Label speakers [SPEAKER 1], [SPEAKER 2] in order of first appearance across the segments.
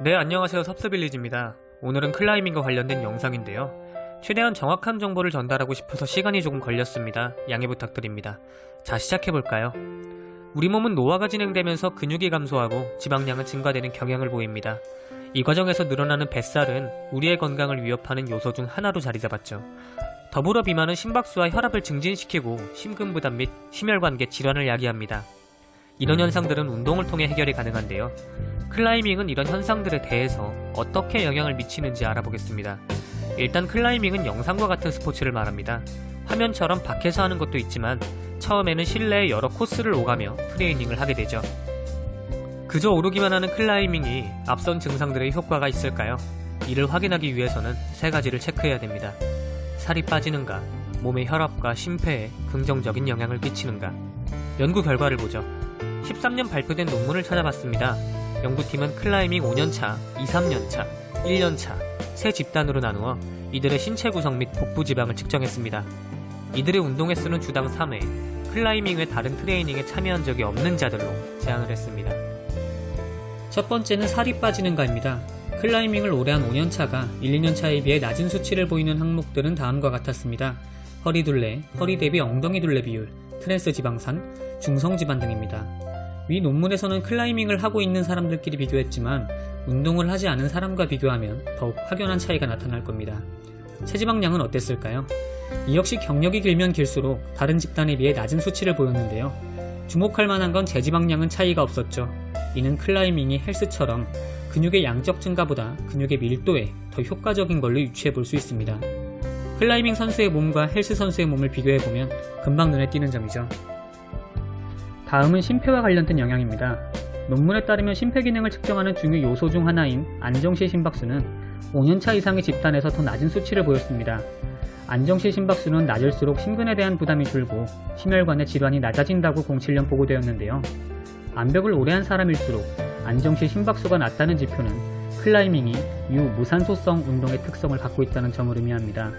[SPEAKER 1] 네, 안녕하세요. 섭스빌리지입니다. 오늘은 클라이밍과 관련된 영상인데요. 최대한 정확한 정보를 전달하고 싶어서 시간이 조금 걸렸습니다. 양해 부탁드립니다. 자, 시작해볼까요? 우리 몸은 노화가 진행되면서 근육이 감소하고 지방량은 증가되는 경향을 보입니다. 이 과정에서 늘어나는 뱃살은 우리의 건강을 위협하는 요소 중 하나로 자리 잡았죠. 더불어 비만은 심박수와 혈압을 증진시키고 심근부담 및 심혈관계 질환을 야기합니다. 이런 현상들은 운동을 통해 해결이 가능한데요. 클라이밍은 이런 현상들에 대해서 어떻게 영향을 미치는지 알아보겠습니다. 일단 클라이밍은 영상과 같은 스포츠를 말합니다. 화면처럼 밖에서 하는 것도 있지만 처음에는 실내의 여러 코스를 오가며 트레이닝을 하게 되죠. 그저 오르기만 하는 클라이밍이 앞선 증상들의 효과가 있을까요? 이를 확인하기 위해서는 세 가지를 체크해야 됩니다. 살이 빠지는가, 몸의 혈압과 심폐에 긍정적인 영향을 끼치는가. 연구 결과를 보죠. 13년 발표된 논문을 찾아봤습니다. 연구팀은 클라이밍 5년차, 2, 3년차, 1년차 세 집단으로 나누어 이들의 신체 구성 및 복부 지방을 측정했습니다. 이들의 운동 횟수는 주당 3회, 클라이밍 외 다른 트레이닝에 참여한 적이 없는 자들로 제한을 했습니다. 첫 번째는 살이 빠지는가입니다. 클라이밍을 오래 한 5년차가 1, 2년차에 비해 낮은 수치를 보이는 항목들은 다음과 같았습니다. 허리둘레, 허리 대비 엉덩이 둘레 비율, 트랜스 지방산, 중성지방 등입니다. 위 논문에서는 클라이밍을 하고 있는 사람들끼리 비교했지만 운동을 하지 않은 사람과 비교하면 더욱 확연한 차이가 나타날 겁니다. 체지방량은 어땠을까요? 이 역시 경력이 길면 길수록 다른 집단에 비해 낮은 수치를 보였는데요. 주목할 만한 건 체지방량은 차이가 없었죠. 이는 클라이밍이 헬스처럼 근육의 양적 증가보다 근육의 밀도에 더 효과적인 걸로 유추해 볼 수 있습니다. 클라이밍 선수의 몸과 헬스 선수의 몸을 비교해보면 금방 눈에 띄는 점이죠. 다음은 심폐와 관련된 영향입니다. 논문에 따르면 심폐 기능을 측정하는 중요 요소 중 하나인 안정시 심박수는 5년차 이상의 집단에서 더 낮은 수치를 보였습니다. 안정시 심박수는 낮을수록 심근에 대한 부담이 줄고 심혈관의 질환이 낮아진다고 07년 보고되었는데요. 암벽을 오래 한 사람일수록 안정시 심박수가 낮다는 지표는 클라이밍이 유무산소성 운동의 특성을 갖고 있다는 점을 의미합니다.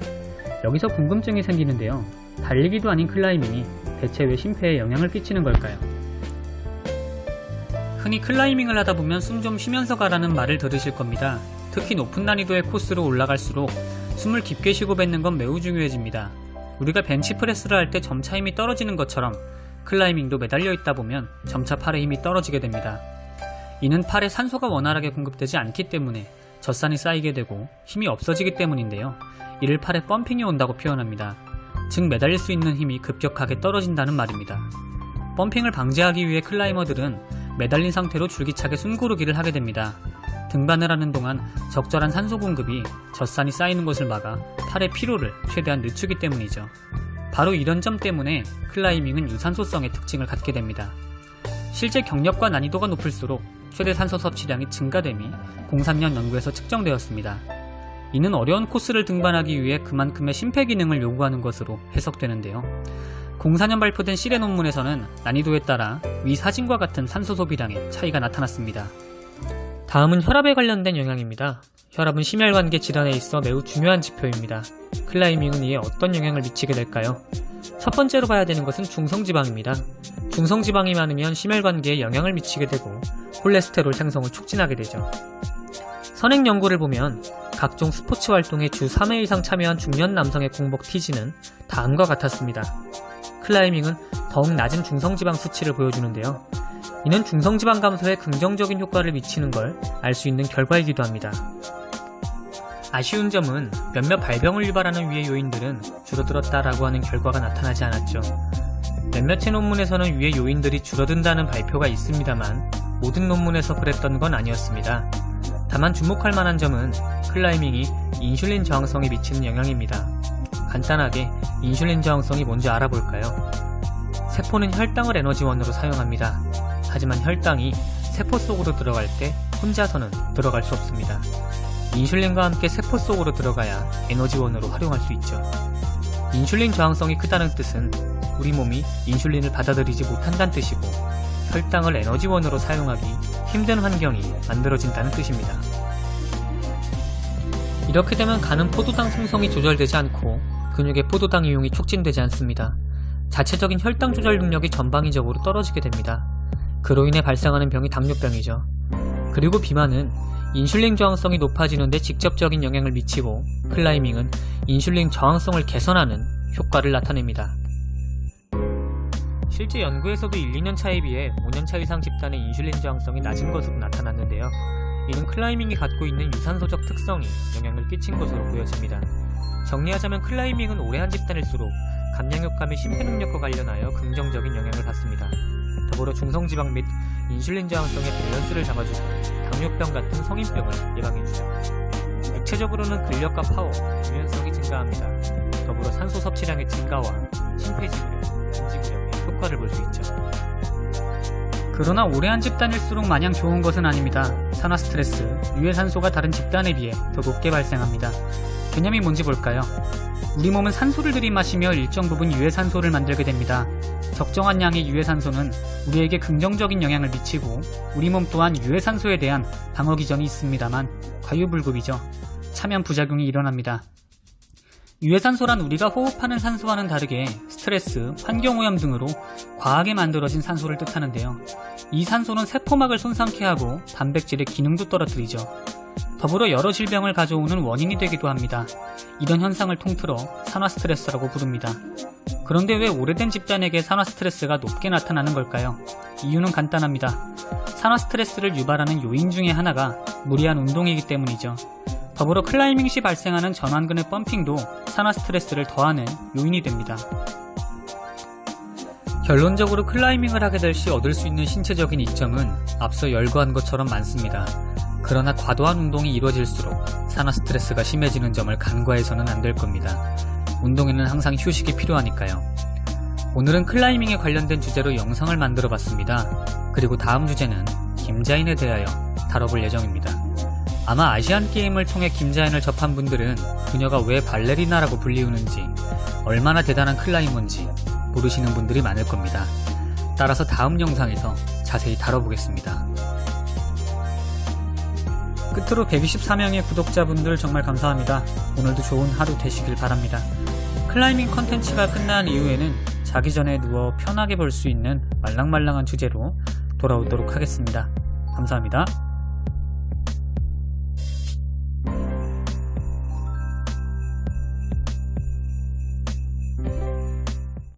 [SPEAKER 1] 여기서 궁금증이 생기는데요. 달리기도 아닌 클라이밍이 대체 왜 심폐에 영향을 끼치는 걸까요? 흔히 클라이밍을 하다 보면 숨 좀 쉬면서 가라는 말을 들으실 겁니다. 특히 높은 난이도의 코스로 올라갈수록 숨을 깊게 쉬고 뱉는 건 매우 중요해집니다. 우리가 벤치프레스를 할 때 점차 힘이 떨어지는 것처럼 클라이밍도 매달려 있다 보면 점차 팔에 힘이 떨어지게 됩니다. 이는 팔에 산소가 원활하게 공급되지 않기 때문에 젖산이 쌓이게 되고 힘이 없어지기 때문인데요. 이를 팔에 펌핑이 온다고 표현합니다. 즉 매달릴 수 있는 힘이 급격하게 떨어진다는 말입니다. 펌핑을 방지하기 위해 클라이머들은 매달린 상태로 줄기차게 숨고르기를 하게 됩니다. 등반을 하는 동안 적절한 산소 공급이 젖산이 쌓이는 것을 막아 팔의 피로를 최대한 늦추기 때문이죠. 바로 이런 점 때문에 클라이밍은 유산소성의 특징을 갖게 됩니다. 실제 경력과 난이도가 높을수록 최대 산소 섭취량이 증가됨이 03년 연구에서 측정되었습니다. 이는 어려운 코스를 등반하기 위해 그만큼의 심폐 기능을 요구하는 것으로 해석되는데요. 04년 발표된 실내 논문에서는 난이도에 따라 위 사진과 같은 산소 소비량의 차이가 나타났습니다. 다음은 혈압에 관련된 영향입니다. 혈압은 심혈관계 질환에 있어 매우 중요한 지표입니다. 클라이밍은 이에 어떤 영향을 미치게 될까요? 첫 번째로 봐야 되는 것은 중성지방입니다. 중성지방이 많으면 심혈관계에 영향을 미치게 되고 콜레스테롤 생성을 촉진하게 되죠. 선행 연구를 보면 각종 스포츠 활동에 주 3회 이상 참여한 중년 남성의 공복 TG는 다음과 같았습니다. 클라이밍은 더욱 낮은 중성지방 수치를 보여주는데요. 이는 중성지방 감소에 긍정적인 효과를 미치는 걸 알 수 있는 결과이기도 합니다. 아쉬운 점은 몇몇 발병을 유발하는 위의 요인들은 줄어들었다라고 하는 결과가 나타나지 않았죠. 몇몇의 논문에서는 위의 요인들이 줄어든다는 발표가 있습니다만 모든 논문에서 그랬던 건 아니었습니다. 다만 주목할 만한 점은 클라이밍이 인슐린 저항성에 미치는 영향입니다. 간단하게 인슐린 저항성이 뭔지 알아볼까요? 세포는 혈당을 에너지원으로 사용합니다. 하지만 혈당이 세포 속으로 들어갈 때 혼자서는 들어갈 수 없습니다. 인슐린과 함께 세포 속으로 들어가야 에너지원으로 활용할 수 있죠. 인슐린 저항성이 크다는 뜻은 우리 몸이 인슐린을 받아들이지 못한다는 뜻이고 혈당을 에너지원으로 사용하기 힘든 환경이 만들어진다는 뜻입니다. 이렇게 되면 간은 포도당 생성이 조절되지 않고 근육의 포도당 이용이 촉진되지 않습니다. 자체적인 혈당 조절 능력이 전방위적으로 떨어지게 됩니다. 그로 인해 발생하는 병이 당뇨병이죠. 그리고 비만은 인슐린 저항성이 높아지는데 직접적인 영향을 미치고 클라이밍은 인슐린 저항성을 개선하는 효과를 나타냅니다. 실제 연구에서도 1, 2년 차에 비해 5년 차 이상 집단의 인슐린 저항성이 낮은 것으로 나타났는데요. 이는 클라이밍이 갖고 있는 유산소적 특성이 영향을 끼친 것으로 보여집니다. 정리하자면 클라이밍은 오래 한 집단일수록 감량효과 및 심폐능력과 관련하여 긍정적인 영향을 받습니다. 더불어 중성지방 및 인슐린 저항성의 밸런스를 잡아주고 당뇨병 같은 성인병을 예방해주죠. 육체적으로는 근력과 파워, 유연성이 증가합니다. 더불어 산소 섭취량의 증가와 심폐지구력, 인지구력에 효과를 볼 수 있죠. 그러나 오래 한 집단일수록 마냥 좋은 것은 아닙니다. 산화 스트레스, 유해산소가 다른 집단에 비해 더 높게 발생합니다. 개념이 뭔지 볼까요? 우리 몸은 산소를 들이마시며 일정 부분 유해산소를 만들게 됩니다. 적정한 양의 유해산소는 우리에게 긍정적인 영향을 미치고 우리 몸 또한 유해산소에 대한 방어기전이 있습니다만 과유불급이죠. 차면 부작용이 일어납니다. 유해산소란 우리가 호흡하는 산소와는 다르게 스트레스, 환경오염 등으로 과하게 만들어진 산소를 뜻하는데요. 이 산소는 세포막을 손상케 하고 단백질의 기능도 떨어뜨리죠. 더불어 여러 질병을 가져오는 원인이 되기도 합니다. 이런 현상을 통틀어 산화 스트레스라고 부릅니다. 그런데 왜 오래된 집단에게 산화 스트레스가 높게 나타나는 걸까요? 이유는 간단합니다. 산화 스트레스를 유발하는 요인 중에 하나가 무리한 운동이기 때문이죠. 더불어 클라이밍 시 발생하는 전완근의 펌핑도 산화 스트레스를 더하는 요인이 됩니다. 결론적으로 클라이밍을 하게 될 시 얻을 수 있는 신체적인 이점은 앞서 열거한 것처럼 많습니다. 그러나 과도한 운동이 이루어질수록 산화 스트레스가 심해지는 점을 간과해서는 안 될 겁니다. 운동에는 항상 휴식이 필요하니까요. 오늘은 클라이밍에 관련된 주제로 영상을 만들어 봤습니다. 그리고 다음 주제는 김자인에 대하여 다뤄볼 예정입니다. 아마 아시안게임을 통해 김자인을 접한 분들은 그녀가 왜 발레리나라고 불리우는지, 얼마나 대단한 클라이머인지 모르시는 분들이 많을 겁니다. 따라서 다음 영상에서 자세히 다뤄보겠습니다. 끝으로 124명의 구독자분들 정말 감사합니다. 오늘도 좋은 하루 되시길 바랍니다. 클라이밍 컨텐츠가 끝난 이후에는 자기 전에 누워 편하게 볼 수 있는 말랑말랑한 주제로 돌아오도록 하겠습니다. 감사합니다.